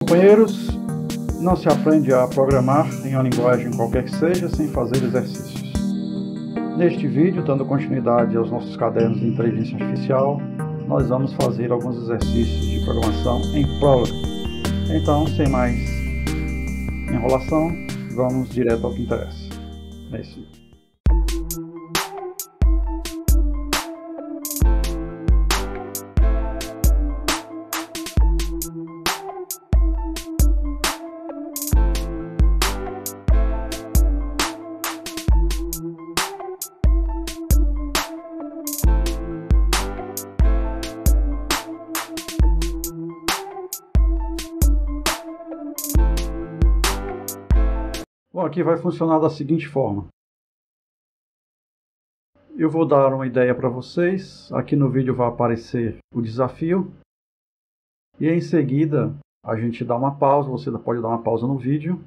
Companheiros, não se aprende a programar em uma linguagem qualquer que seja sem fazer exercícios. Neste vídeo, dando continuidade aos nossos cadernos de inteligência artificial, nós vamos fazer alguns exercícios de programação em Prolog. Então, sem mais enrolação, vamos direto ao que interessa nesse vídeo. Bom, aqui vai funcionar da seguinte forma. Eu vou dar uma ideia para vocês. Aqui no vídeo vai aparecer o desafio. E em seguida a gente dá uma pausa. Você pode dar uma pausa no vídeo.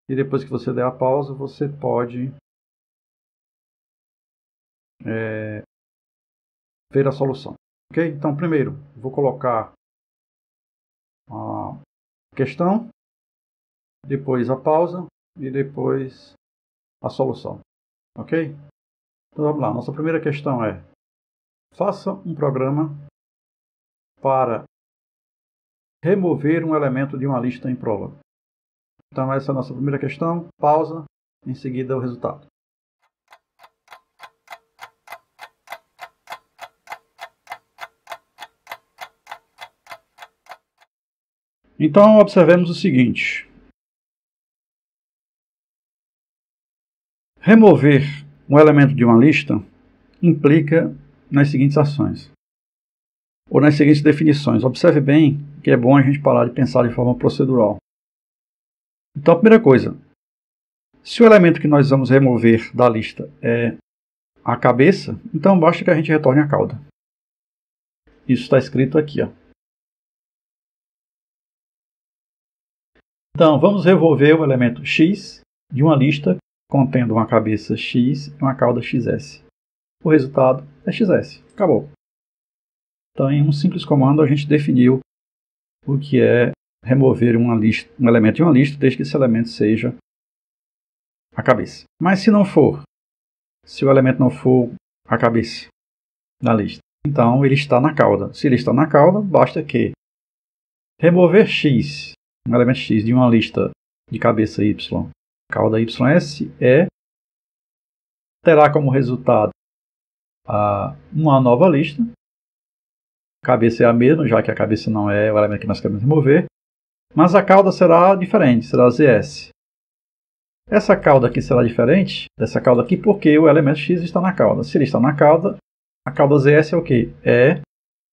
E depois que você der a pausa, você pode ver a solução. Ok? Então, primeiro, vou colocar a questão, depois a pausa e depois a solução. Ok? Então vamos lá. Nossa primeira questão é: faça um programa para remover um elemento de uma lista em Prolog. Então essa é a nossa primeira questão. Pausa, em seguida o resultado. Então observemos o seguinte. Remover um elemento de uma lista implica nas seguintes ações, ou nas seguintes definições. Observe bem que é bom a gente parar de pensar de forma procedural. Então, a primeira coisa, se o elemento que nós vamos remover da lista é a cabeça, então basta que a gente retorne a cauda. Isso está escrito aqui, ó. Então, vamos remover o elemento x de uma lista contendo uma cabeça x e uma cauda xs. O resultado é xs. Acabou. Então, em um simples comando, a gente definiu o que é remover um elemento de uma lista, desde que esse elemento seja a cabeça. Mas se não for, se o elemento não for a cabeça da lista, então ele está na cauda. Se ele está na cauda, basta que remover x, um elemento x de uma lista de cabeça y, cauda ys, terá como resultado uma nova lista. A cabeça é a mesma, já que a cabeça não é o elemento que nós queremos remover, mas a cauda será diferente, será zs. Essa cauda aqui será diferente dessa cauda aqui porque o elemento x está na cauda. Se ele está na cauda, a cauda zs é o quê? É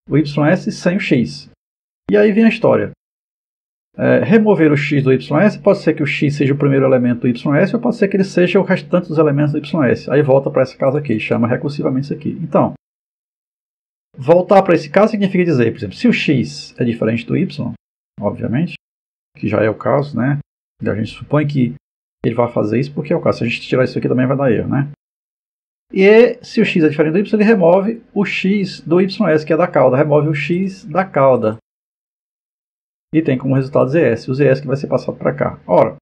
o ys sem o x. E aí vem a história. Remover o x do ys, pode ser que o x seja o primeiro elemento do ys, ou pode ser que ele seja o restante dos elementos do ys. Aí volta para essa casa aqui, chama recursivamente isso aqui. Então, voltar para esse caso significa dizer, por exemplo, se o x é diferente do y, obviamente, que já é o caso, né? E a gente supõe que ele vai fazer isso porque é o caso. Se a gente tirar isso aqui também vai dar erro, né? E se o x é diferente do y, ele remove o x do ys, que é da cauda. Remove o x da cauda. E tem como resultado zs, o zs que vai ser passado para cá. Ora,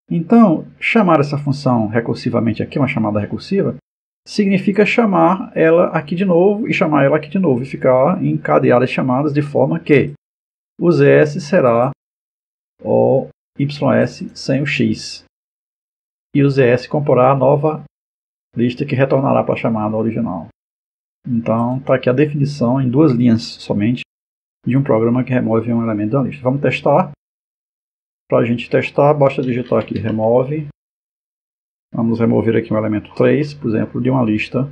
então, chamar essa função recursivamente aqui, uma chamada recursiva, significa chamar ela aqui de novo e chamar ela aqui de novo, e ficar encadear as chamadas de forma que o zs será o ys sem o x. E o zs comporá a nova lista que retornará para a chamada original. Então, está aqui a definição em duas linhas somente, de um programa que remove um elemento da lista. Vamos testar. Para a gente testar, basta digitar aqui remove. Vamos remover aqui um elemento 3, por exemplo, de uma lista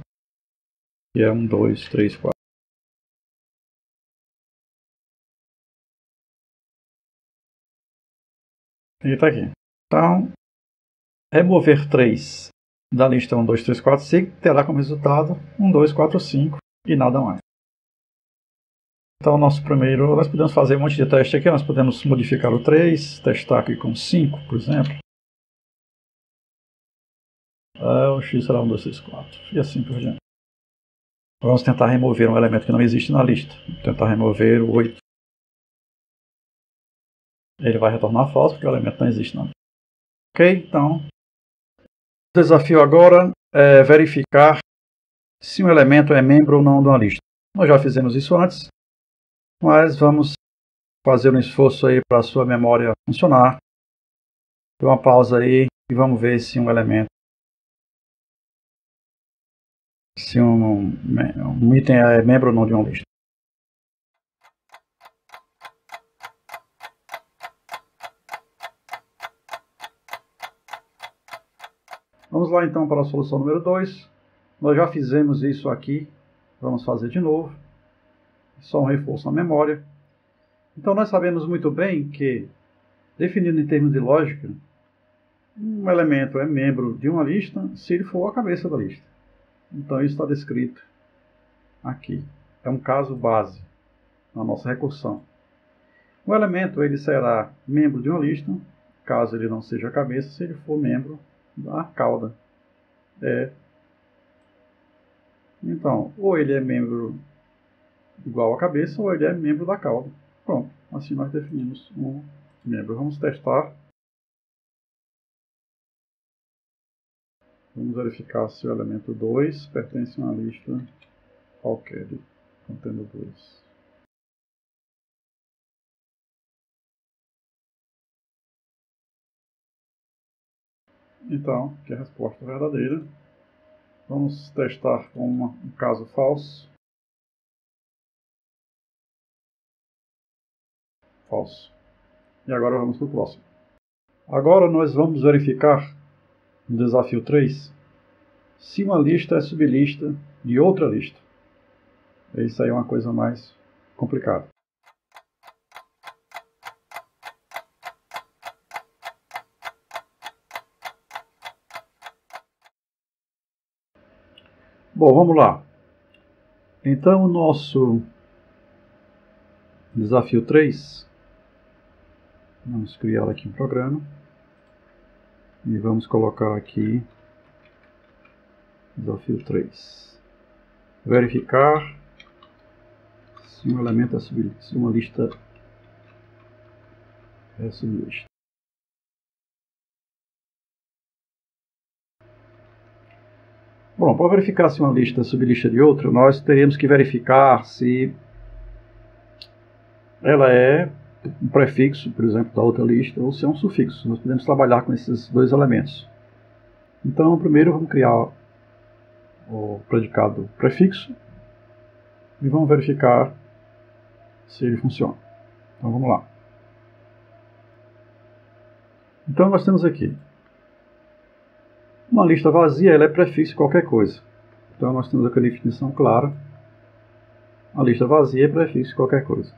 que é 1, 2, 3, 4. E está aqui. Então, remover 3 da lista 1, 2, 3, 4, 5 terá como resultado 1, 2, 4, 5 e nada mais. Então, nós podemos fazer um monte de teste aqui. Nós podemos modificar o 3, testar aqui com 5, por exemplo. O x será 1, 2, 3, 4. E assim por diante. Vamos tentar remover um elemento que não existe na lista. Vou tentar remover o 8. ele vai retornar falso, porque o elemento não existe não. Ok? Então, o desafio agora é verificar se um elemento é membro ou não de uma lista. Nós já fizemos isso antes, mas vamos fazer um esforço aí para a sua memória funcionar. Dê uma pausa aí e vamos ver se um elemento, se um item é membro ou não de uma lista. Vamos lá então para a solução número 2. Nós já fizemos isso aqui, vamos fazer de novo. Só um reforço na memória. Então nós sabemos muito bem que, definindo em termos de lógica, um elemento é membro de uma lista se ele for a cabeça da lista. Então isso está descrito aqui. É um caso base na nossa recursão. O elemento ele será membro de uma lista, caso ele não seja a cabeça, se ele for membro da cauda. Então, ou ele é membro igual à cabeça, ou ele é membro da cauda. Pronto, assim nós definimos um membro. Vamos testar. Vamos verificar se o elemento 2 pertence a uma lista qualquer contendo 2. Então, que é a resposta verdadeira. Vamos testar com um caso falso. Falso. E agora vamos para o próximo. Agora nós vamos verificar no desafio 3 se uma lista é sublista de outra lista. Isso aí é uma coisa mais complicada. Bom, vamos lá. Então, o nosso desafio 3, vamos criar aqui um programa e vamos colocar aqui desafio 3. Verificar se um elemento é sublista, se uma lista é sublista. Bom, para verificar se uma lista é sublista de outra, nós teríamos que verificar se ela é um prefixo, por exemplo, da outra lista, ou se é um sufixo. Nós podemos trabalhar com esses dois elementos. Então, primeiro vamos criar o predicado prefixo e vamos verificar se ele funciona. Então, vamos lá. Então, nós temos aqui uma lista vazia, ela é prefixo de qualquer coisa. Então, nós temos aqui a definição clara. A lista vazia é prefixo de qualquer coisa.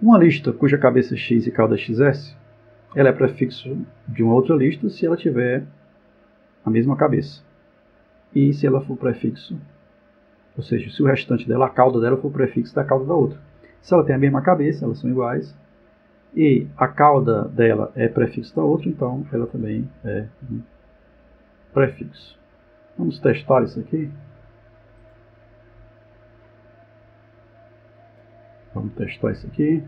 Uma lista cuja cabeça x e cauda xs, ela é prefixo de uma outra lista se ela tiver a mesma cabeça. E se ela for prefixo, ou seja, se o restante dela, a cauda dela, for prefixo da cauda da outra. Se ela tem a mesma cabeça, elas são iguais, e a cauda dela é prefixo da outra, então ela também é um prefixo. Vamos testar isso aqui. Vamos testar isso aqui,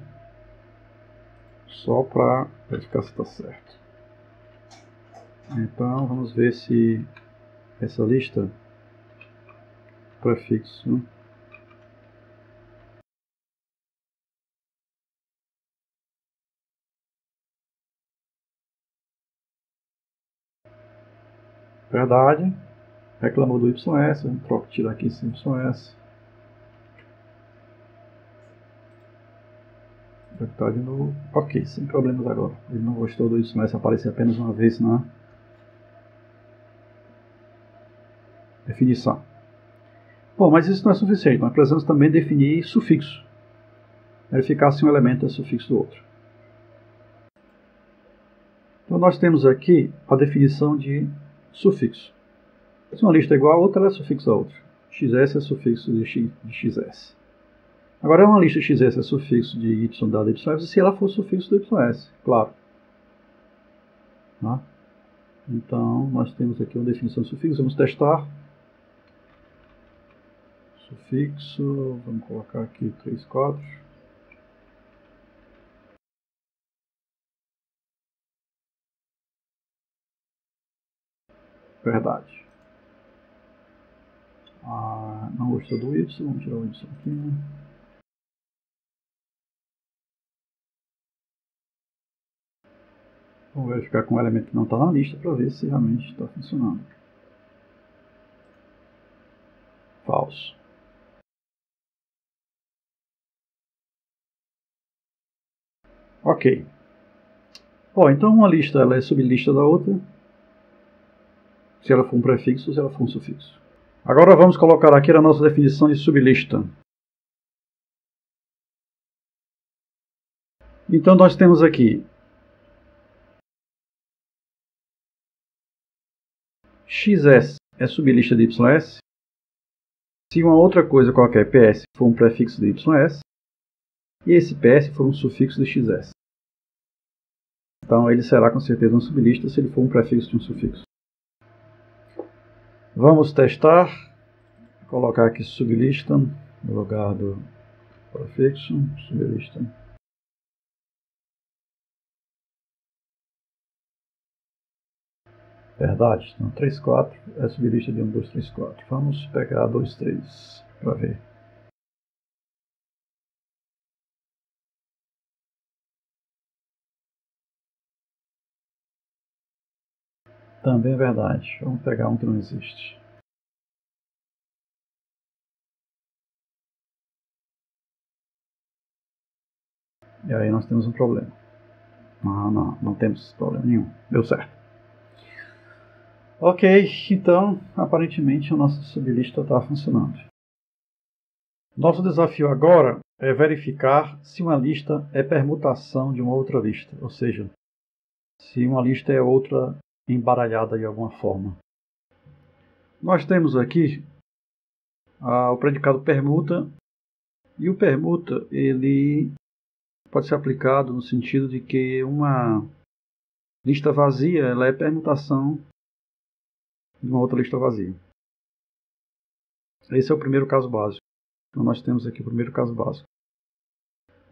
só para verificar se está certo. Então, vamos ver se essa lista prefixo verdade, reclamou do YS, vamos tirar aqui esse YS. Tá de novo. Ok, sem problemas agora. Ele não gostou do YS aparecer apenas uma vez na definição. Bom, mas isso não é suficiente. Nós precisamos também definir sufixo. Verificar se um elemento é sufixo do outro. Então nós temos aqui a definição de sufixo. Se uma lista é igual a outra, ela é sufixo da outra. XS é sufixo de XS. Agora, uma lista XS é sufixo de Y dado YS se ela for sufixo do YS, claro. Tá? Então, nós temos aqui uma definição de sufixo. Vamos testar. Sufixo, vamos colocar aqui 3, 4. Verdade. Não gostou do Y, vamos tirar o Y aqui. Vamos verificar com o elemento que não está na lista para ver se realmente está funcionando. Falso. Ok. Bom, então uma lista ela é sublista da outra, se ela for um prefixo ou se ela for um sufixo. Agora vamos colocar aqui a nossa definição de sublista. Então nós temos aqui XS é sublista de YS. Se uma outra coisa qualquer, PS, for um prefixo de YS, e esse PS for um sufixo de XS. Então ele será com certeza um sublista se ele for um prefixo de um sufixo. Vamos testar. Vou colocar aqui sublista no lugar do prefixo. Sublista. Verdade. Então 3, 4 é sublista de 1, 2, 3, 4. Vamos pegar 2, 3 para ver. Também é verdade. Vamos pegar um que não existe. E aí nós temos um problema. Não temos problema nenhum. Deu certo. Ok, então aparentemente a nossa sublista está funcionando. Nosso desafio agora é verificar se uma lista é permutação de uma outra lista. Ou seja, se uma lista é outra embaralhada de alguma forma. Nós temos aqui o predicado permuta, e o permuta ele pode ser aplicado no sentido de que uma lista vazia ela é permutação de uma outra lista vazia. Esse é o primeiro caso básico. Então nós temos aqui o primeiro caso básico.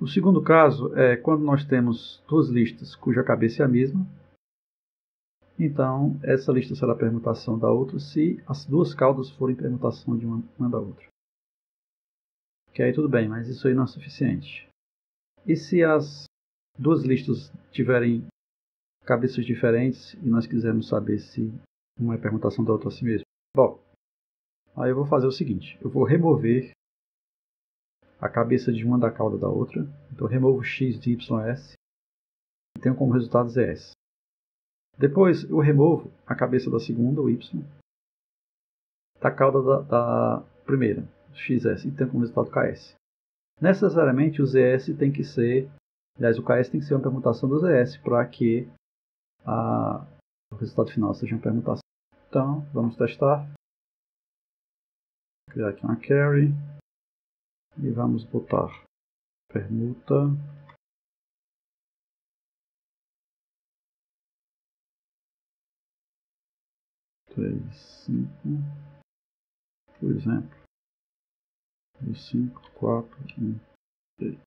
O segundo caso é quando nós temos duas listas cuja cabeça é a mesma. Então, essa lista será permutação da outra se as duas caudas forem permutação de uma da outra. Que aí tudo bem, mas isso aí não é suficiente. E se as duas listas tiverem cabeças diferentes e nós quisermos saber se uma é permutação da outra a si mesma? Bom, aí eu vou fazer o seguinte. Eu vou remover a cabeça de uma da cauda da outra. Então, eu removo x de ys e tenho como resultado zs. Depois eu removo a cabeça da segunda, o y, da cauda da primeira, xs, e tenho como resultado ks. Necessariamente o zs tem que ser, aliás, o ks tem que ser uma permutação do zs para que o resultado final seja uma permutação. Então, vamos testar. Vou criar aqui uma carry e vamos botar permuta. Três, 5, por exemplo, 5, 4, 1, 3.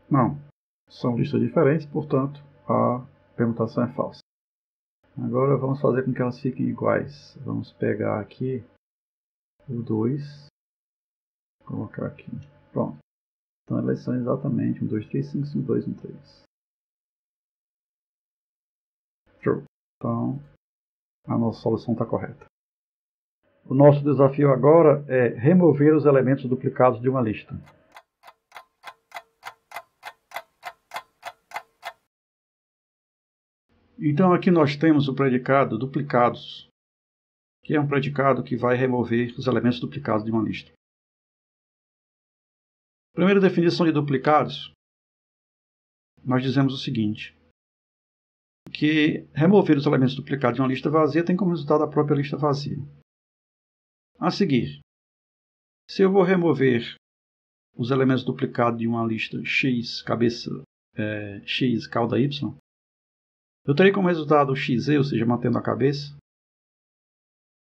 Não, são listas diferentes, portanto a permutação é falsa. Agora vamos fazer com que elas fiquem iguais. Vamos pegar aqui o 2, colocar aqui. Pronto. Então elas são exatamente 1, 2, 3, 5, 5, 2, 1, 3. Show. Então a nossa solução está correta. O nosso desafio agora é remover os elementos duplicados de uma lista. Então aqui nós temos o predicado duplicados, que é um predicado que vai remover os elementos duplicados de uma lista. Primeira definição de duplicados, nós dizemos o seguinte, que remover os elementos duplicados de uma lista vazia tem como resultado a própria lista vazia. A seguir, se eu vou remover os elementos duplicados de uma lista x, cabeça x, cauda y, eu terei como resultado o xe, ou seja, mantendo a cabeça,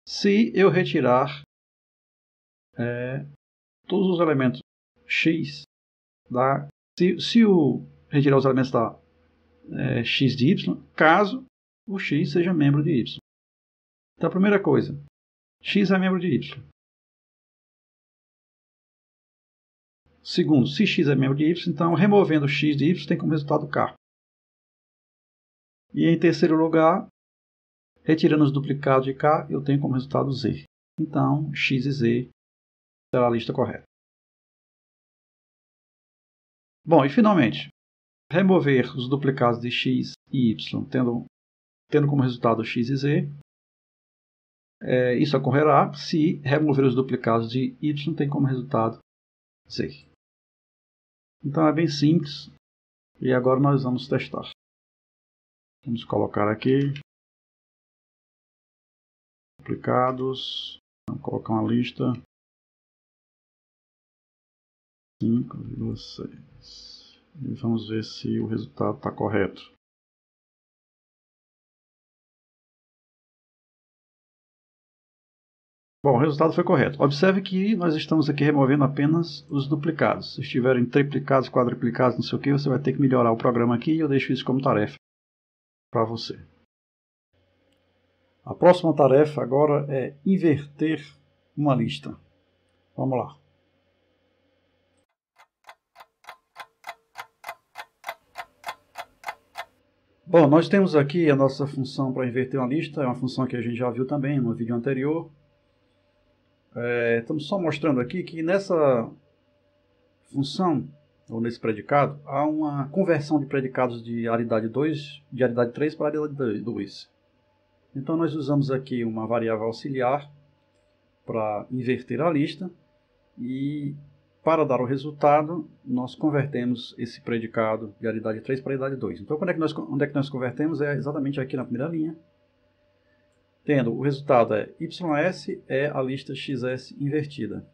se eu retirar todos os elementos x, se eu retirar os elementos da x de y, caso o x seja membro de y. Então, a primeira coisa, x é membro de y. Segundo, se x é membro de y, então removendo x de y tem como resultado k. E em terceiro lugar, retirando os duplicados de k, eu tenho como resultado z. Então, x e z será a lista correta. Bom, e finalmente, remover os duplicados de x e y, tendo como resultado x e z. Isso ocorrerá se remover os duplicados de y tem como resultado z. Então é bem simples. E agora nós vamos testar. Vamos colocar aqui duplicados. Vamos colocar uma lista 5,6. E vamos ver se o resultado está correto. Bom, o resultado foi correto. Observe que nós estamos aqui removendo apenas os duplicados. Se estiverem triplicados, quadruplicados, não sei o que, você vai ter que melhorar o programa aqui e eu deixo isso como tarefa para você. A próxima tarefa agora é inverter uma lista. Vamos lá. Bom, nós temos aqui a nossa função para inverter uma lista. É uma função que a gente já viu também no vídeo anterior. Estamos só mostrando aqui que nessa função, ou nesse predicado, há uma conversão de predicados de aridade 2, de aridade 3 para aridade 2. Então nós usamos aqui uma variável auxiliar para inverter a lista e para dar o resultado nós convertemos esse predicado de aridade 3 para aridade 2. Então onde é que nós convertemos? É exatamente aqui na primeira linha. Tendo o resultado ys é a lista xs invertida.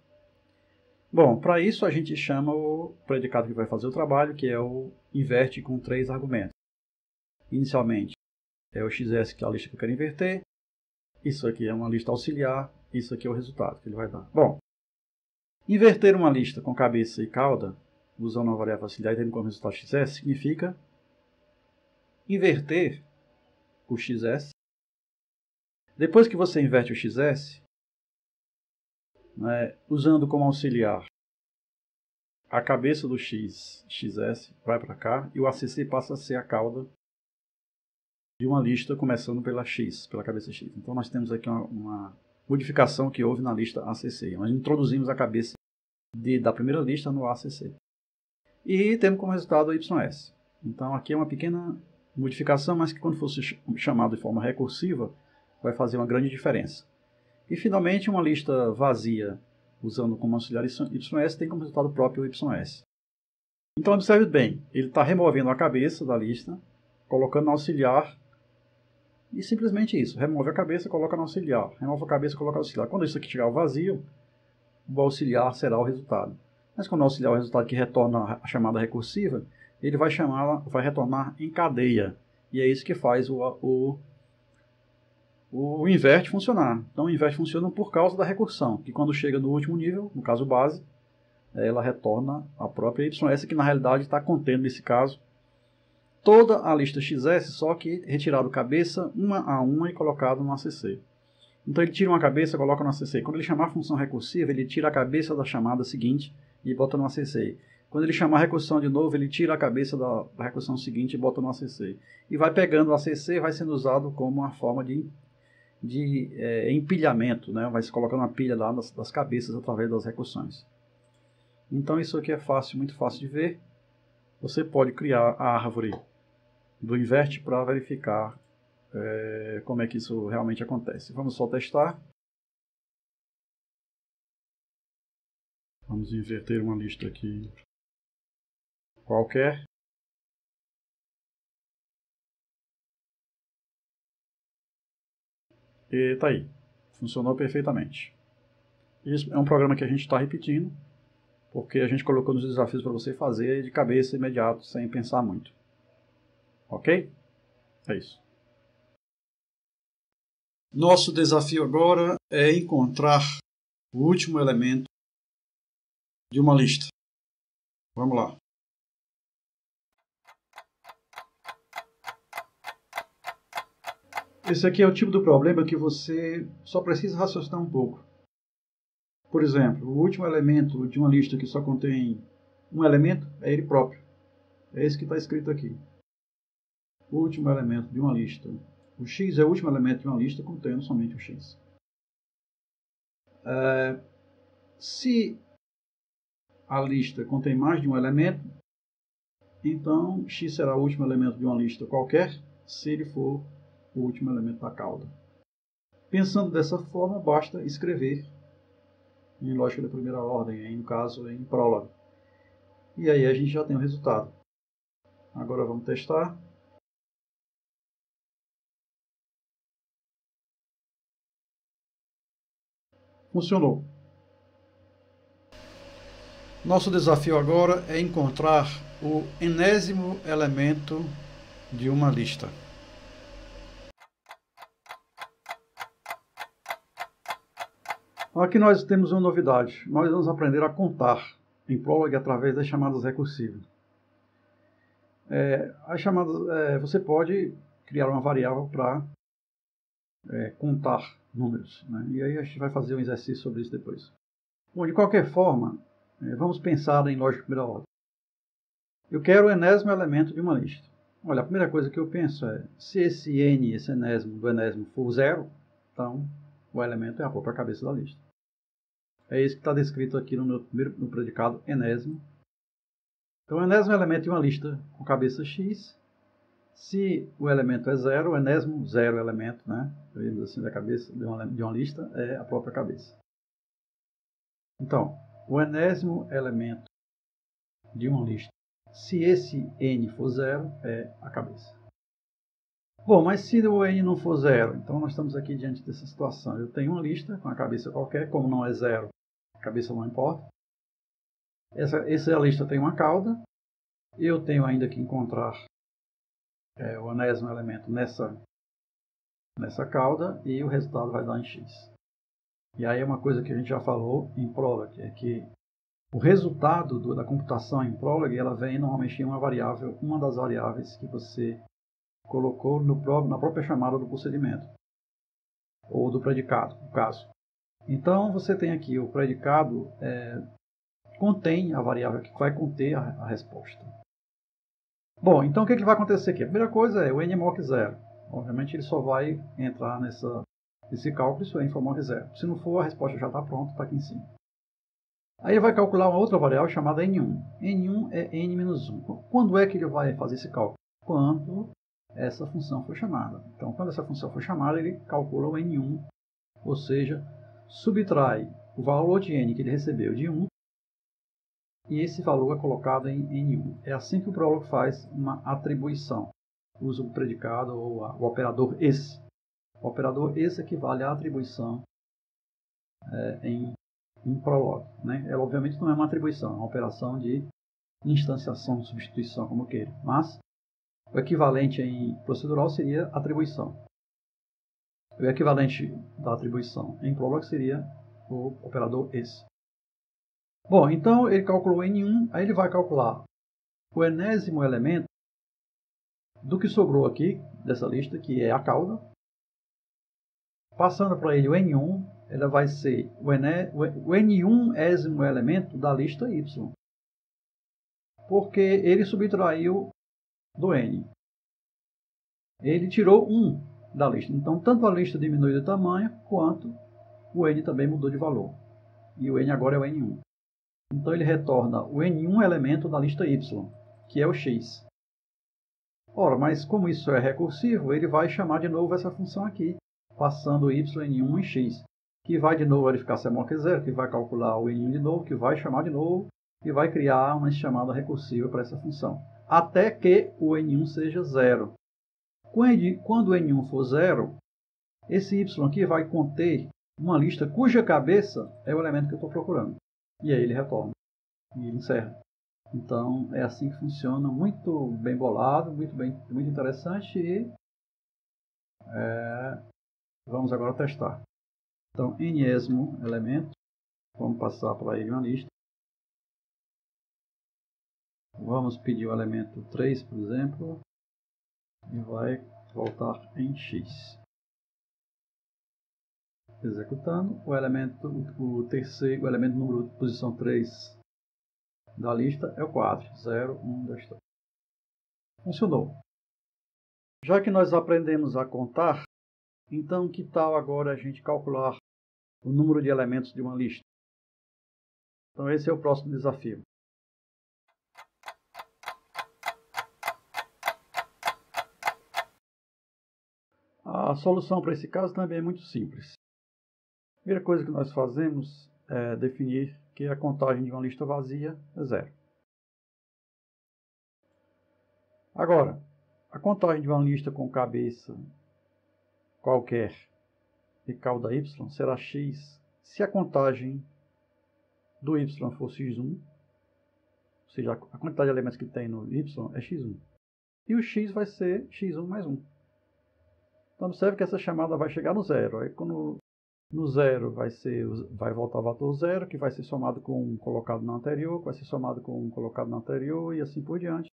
Bom, para isso a gente chama o predicado que vai fazer o trabalho, que é o inverte com 3 argumentos. Inicialmente é o xs, que é a lista que eu quero inverter. Isso aqui é uma lista auxiliar. Isso aqui é o resultado que ele vai dar. Bom, inverter uma lista com cabeça e cauda, usando uma variável auxiliar e tendo como resultado xs, significa inverter o xs. Depois que você inverte o xs, usando como auxiliar a cabeça do xs vai para cá, e o acc passa a ser a cauda de uma lista começando pela x, pela cabeça x. Então nós temos aqui uma modificação que houve na lista acc. Nós introduzimos a cabeça da primeira lista no acc. E temos como resultado o ys. Então aqui é uma pequena modificação, mas que quando fosse chamado de forma recursiva, vai fazer uma grande diferença. E finalmente uma lista vazia, usando como auxiliar ys, tem como resultado próprio o ys. Então observe bem, ele está removendo a cabeça da lista, colocando no auxiliar, e simplesmente isso, remove a cabeça, coloca no auxiliar, remove a cabeça, coloca no auxiliar. Quando isso aqui chegar ao vazio, o auxiliar será o resultado. Mas quando o auxiliar é o resultado que retorna a chamada recursiva, ele vai retornar em cadeia. E é isso que faz o invert funcionar. Então o invert funciona por causa da recursão, que quando chega no último nível, no caso base, ela retorna a própria ys, que na realidade está contendo, nesse caso, toda a lista xs, só que retirado cabeça uma a uma e colocado no acc. Então ele tira uma cabeça e coloca no acc. Quando ele chamar a função recursiva, ele tira a cabeça da chamada seguinte e bota no acc. Quando ele chamar a recursão de novo, ele tira a cabeça da recursão seguinte e bota no acc. E vai pegando o acc, vai sendo usado como uma forma de empilhamento, né? Vai se colocando uma pilha lá das cabeças através das recursões. Então isso aqui é fácil, muito fácil de ver. Você pode criar a árvore do invert para verificar como é que isso realmente acontece. Vamos só testar. Vamos inverter uma lista aqui qualquer. E está aí. Funcionou perfeitamente. Isso é um programa que a gente está repetindo, porque a gente colocou nos desafios para você fazer de cabeça imediato, sem pensar muito. Ok? É isso. Nosso desafio agora é encontrar o último elemento de uma lista. Vamos lá. Esse aqui é o tipo do problema que você só precisa raciocinar um pouco. Por exemplo, o último elemento de uma lista que só contém um elemento é ele próprio. É esse que está escrito aqui. O último elemento de uma lista. O x é o último elemento de uma lista contendo somente o x. Se a lista contém mais de um elemento, então x será o último elemento de uma lista qualquer, se ele for o último elemento da cauda. Pensando dessa forma, basta escrever em lógica de primeira ordem, aí no caso em prólogo. E aí a gente já tem o resultado. Agora vamos testar. Funcionou. Nosso desafio agora é encontrar o enésimo elemento de uma lista. Aqui nós temos uma novidade. Nós vamos aprender a contar em Prolog através das chamadas recursivas. As chamadas, você pode criar uma variável para contar números, né? E aí a gente vai fazer um exercício sobre isso depois. Bom, de qualquer forma, vamos pensar em lógica de primeira ordem. Eu quero o enésimo elemento de uma lista. Olha, a primeira coisa que eu penso é, se esse n, esse enésimo do enésimo for zero, então o elemento é a própria cabeça da lista. É isso que está descrito aqui no predicado enésimo. Então, o enésimo elemento de uma lista com cabeça x, se o elemento é zero, o enésimo zero elemento, né, assim, da cabeça de uma lista é a própria cabeça. Então, o enésimo elemento de uma lista, se esse n for zero, é a cabeça. Bom, mas se o n não for zero, então nós estamos aqui diante dessa situação. Eu tenho uma lista com a cabeça qualquer, como não é zero, a cabeça não importa. Essa lista tem uma cauda. Eu tenho ainda que encontrar o enésimo elemento nessa cauda e o resultado vai dar em x. E aí é uma coisa que a gente já falou em Prolog, é que o resultado da computação em Prolog, ela vem normalmente em uma das variáveis que você colocou na própria chamada do procedimento, ou do predicado, no caso. Então você tem aqui o predicado contém a variável que vai conter a resposta. Bom, então o que vai acontecer aqui? A primeira coisa é o nmoc 0. Obviamente ele só vai entrar nesse cálculo se o n for moc 0. Se não for, a resposta já está pronta, está aqui em cima. Aí ele vai calcular uma outra variável chamada n1. n1 é n-1. Quando é que ele vai fazer esse cálculo? Quando essa função for chamada. Então, quando essa função for chamada, ele calcula o n1, ou seja, subtrai o valor de n que ele recebeu de 1 e esse valor é colocado em n1. É assim que o Prolog faz uma atribuição. Usa o predicado ou o operador esse. O operador esse equivale à atribuição em Prolog. Né? Ela obviamente não é uma atribuição, é uma operação de instanciação, de substituição, como queira. Mas o equivalente em procedural seria atribuição. O equivalente da atribuição em Prolog seria o operador esse. Bom, então ele calculou n1, aí ele vai calcular o enésimo elemento do que sobrou aqui dessa lista, que é a cauda. Passando para ele o n1, ela vai ser o n1ésimo elemento da lista y. Porque ele subtraiu do n. Ele tirou 1 da lista. Então, tanto a lista diminuiu de tamanho, quanto o n também mudou de valor. E o n agora é o n1. Então, ele retorna o n1 elemento da lista y, que é o x. Ora, mas como isso é recursivo, ele vai chamar de novo essa função aqui, passando y n1 em x, que vai de novo verificar se é moc 0, que vai calcular o n1 de novo, que vai chamar de novo, e vai criar uma chamada recursiva para essa função, até que o n1 seja 0. Quando o n1 for 0, esse y aqui vai conter uma lista cuja cabeça é o elemento que eu estou procurando. E aí ele retorna, e ele encerra. Então, é assim que funciona, muito bem bolado, muito interessante e vamos agora testar. Então, nésimo elemento, vamos passar para ele uma lista. Vamos pedir o elemento 3, por exemplo, e vai voltar em x. Executando. O elemento, o terceiro, o elemento número posição 3 da lista é o 4. 0, 1, 2, 3. Funcionou. Já que nós aprendemos a contar, então que tal agora a gente calcular o número de elementos de uma lista? Então esse é o próximo desafio. A solução para esse caso também é muito simples. A primeira coisa que nós fazemos é definir que a contagem de uma lista vazia é 0. Agora, a contagem de uma lista com cabeça qualquer e cauda y será x se a contagem do y for x1, ou seja, a quantidade de elementos que tem no y é x1. E o x vai ser x1 mais 1. Então observe que essa chamada vai chegar no zero. Aí quando no zero vai voltar o valor zero, que vai ser somado com um colocado na anterior, que vai ser somado com um colocado na anterior e assim por diante.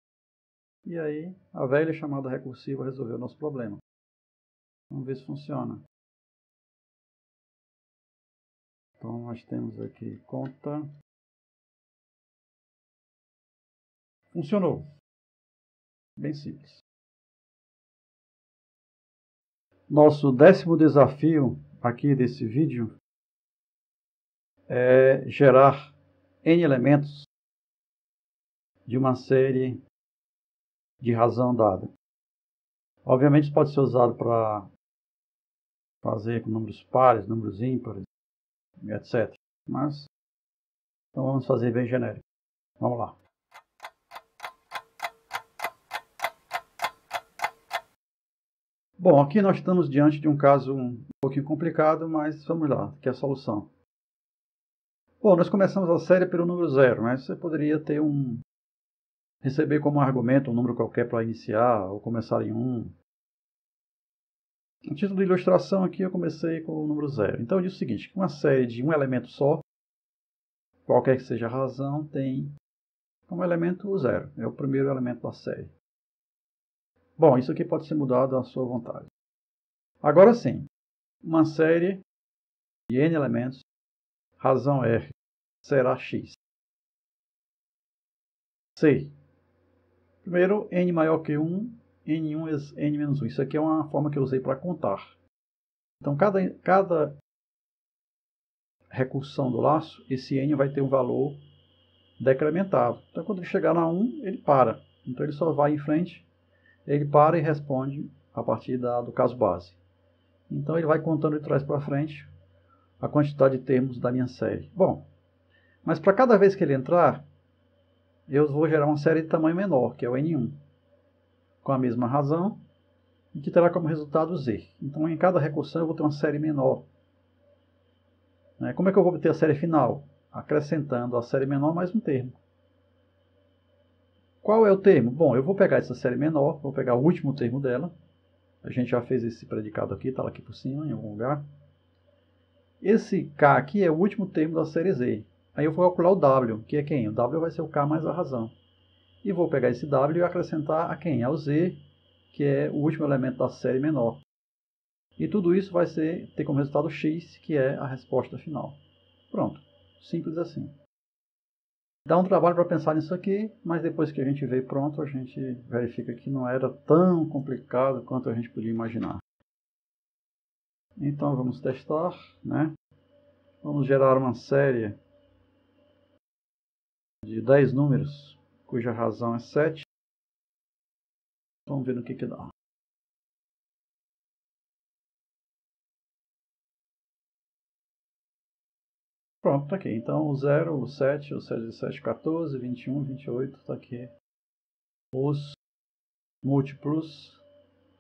E aí a velha chamada recursiva resolveu o nosso problema. Vamos ver se funciona. Então nós temos aqui conta. Funcionou. Bem simples. Nosso 10º desafio aqui desse vídeo é gerar n elementos de uma série de razão dada. Obviamente isso pode ser usado para fazer com números pares, números ímpares, etc. Mas então vamos fazer bem genérico. Vamos lá. Bom, aqui nós estamos diante de um caso um pouquinho complicado, mas vamos lá, que é a solução. Bom, nós começamos a série pelo número 0, mas você poderia ter receber como argumento um número qualquer para iniciar, ou começar em 1. No título de ilustração aqui eu comecei com o número 0. Então eu disse o seguinte, que uma série de um elemento só, qualquer que seja a razão, tem como elemento o 0. É o primeiro elemento da série. Bom, isso aqui pode ser mudado à sua vontade. Agora sim, uma série de n elementos, razão R será x. C. Primeiro, n maior que 1, n1 n menos 1. Isso aqui é uma forma que eu usei para contar. Então, cada recursão do laço, esse n vai ter um valor decrementado. Então, quando ele chegar na 1, ele para. Então, ele só vai em frente, ele para e responde a partir do caso base. Então, ele vai contando de trás para frente a quantidade de termos da minha série. Bom, mas para cada vez que ele entrar, eu vou gerar uma série de tamanho menor, que é o n1, com a mesma razão, e que terá como resultado z. Então, em cada recursão, eu vou ter uma série menor. Como é que eu vou obter a série final? Acrescentando a série menor mais um termo. Qual é o termo? Bom, eu vou pegar essa série menor, vou pegar o último termo dela. A gente já fez esse predicado aqui, está aqui por cima, em algum lugar. Esse k aqui é o último termo da série z. Aí eu vou calcular o w, que é quem? O w vai ser o k mais a razão. E vou pegar esse w e acrescentar a quem? Ao z, que é o último elemento da série menor. E tudo isso vai ter como resultado x, que é a resposta final. Pronto. Simples assim. Dá um trabalho para pensar nisso aqui, mas depois que a gente vê pronto, a gente verifica que não era tão complicado quanto a gente podia imaginar. Então vamos testar, né? Vamos gerar uma série de 10 números, cuja razão é 7. Vamos ver no que dá. Pronto, está aqui. Então o 0, o 7, o 7 de 7, 14, 21, 28, está aqui. Os múltiplos,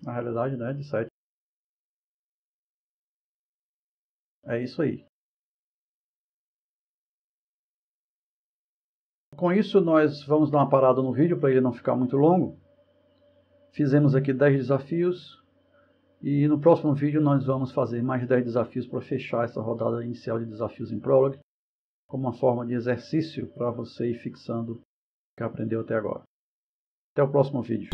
na realidade, né, de 7. É isso aí. Com isso, nós vamos dar uma parada no vídeo para ele não ficar muito longo. Fizemos aqui 10 desafios. E no próximo vídeo nós vamos fazer mais 10 desafios para fechar essa rodada inicial de desafios em Prolog, como uma forma de exercício para você ir fixando o que aprendeu até agora. Até o próximo vídeo.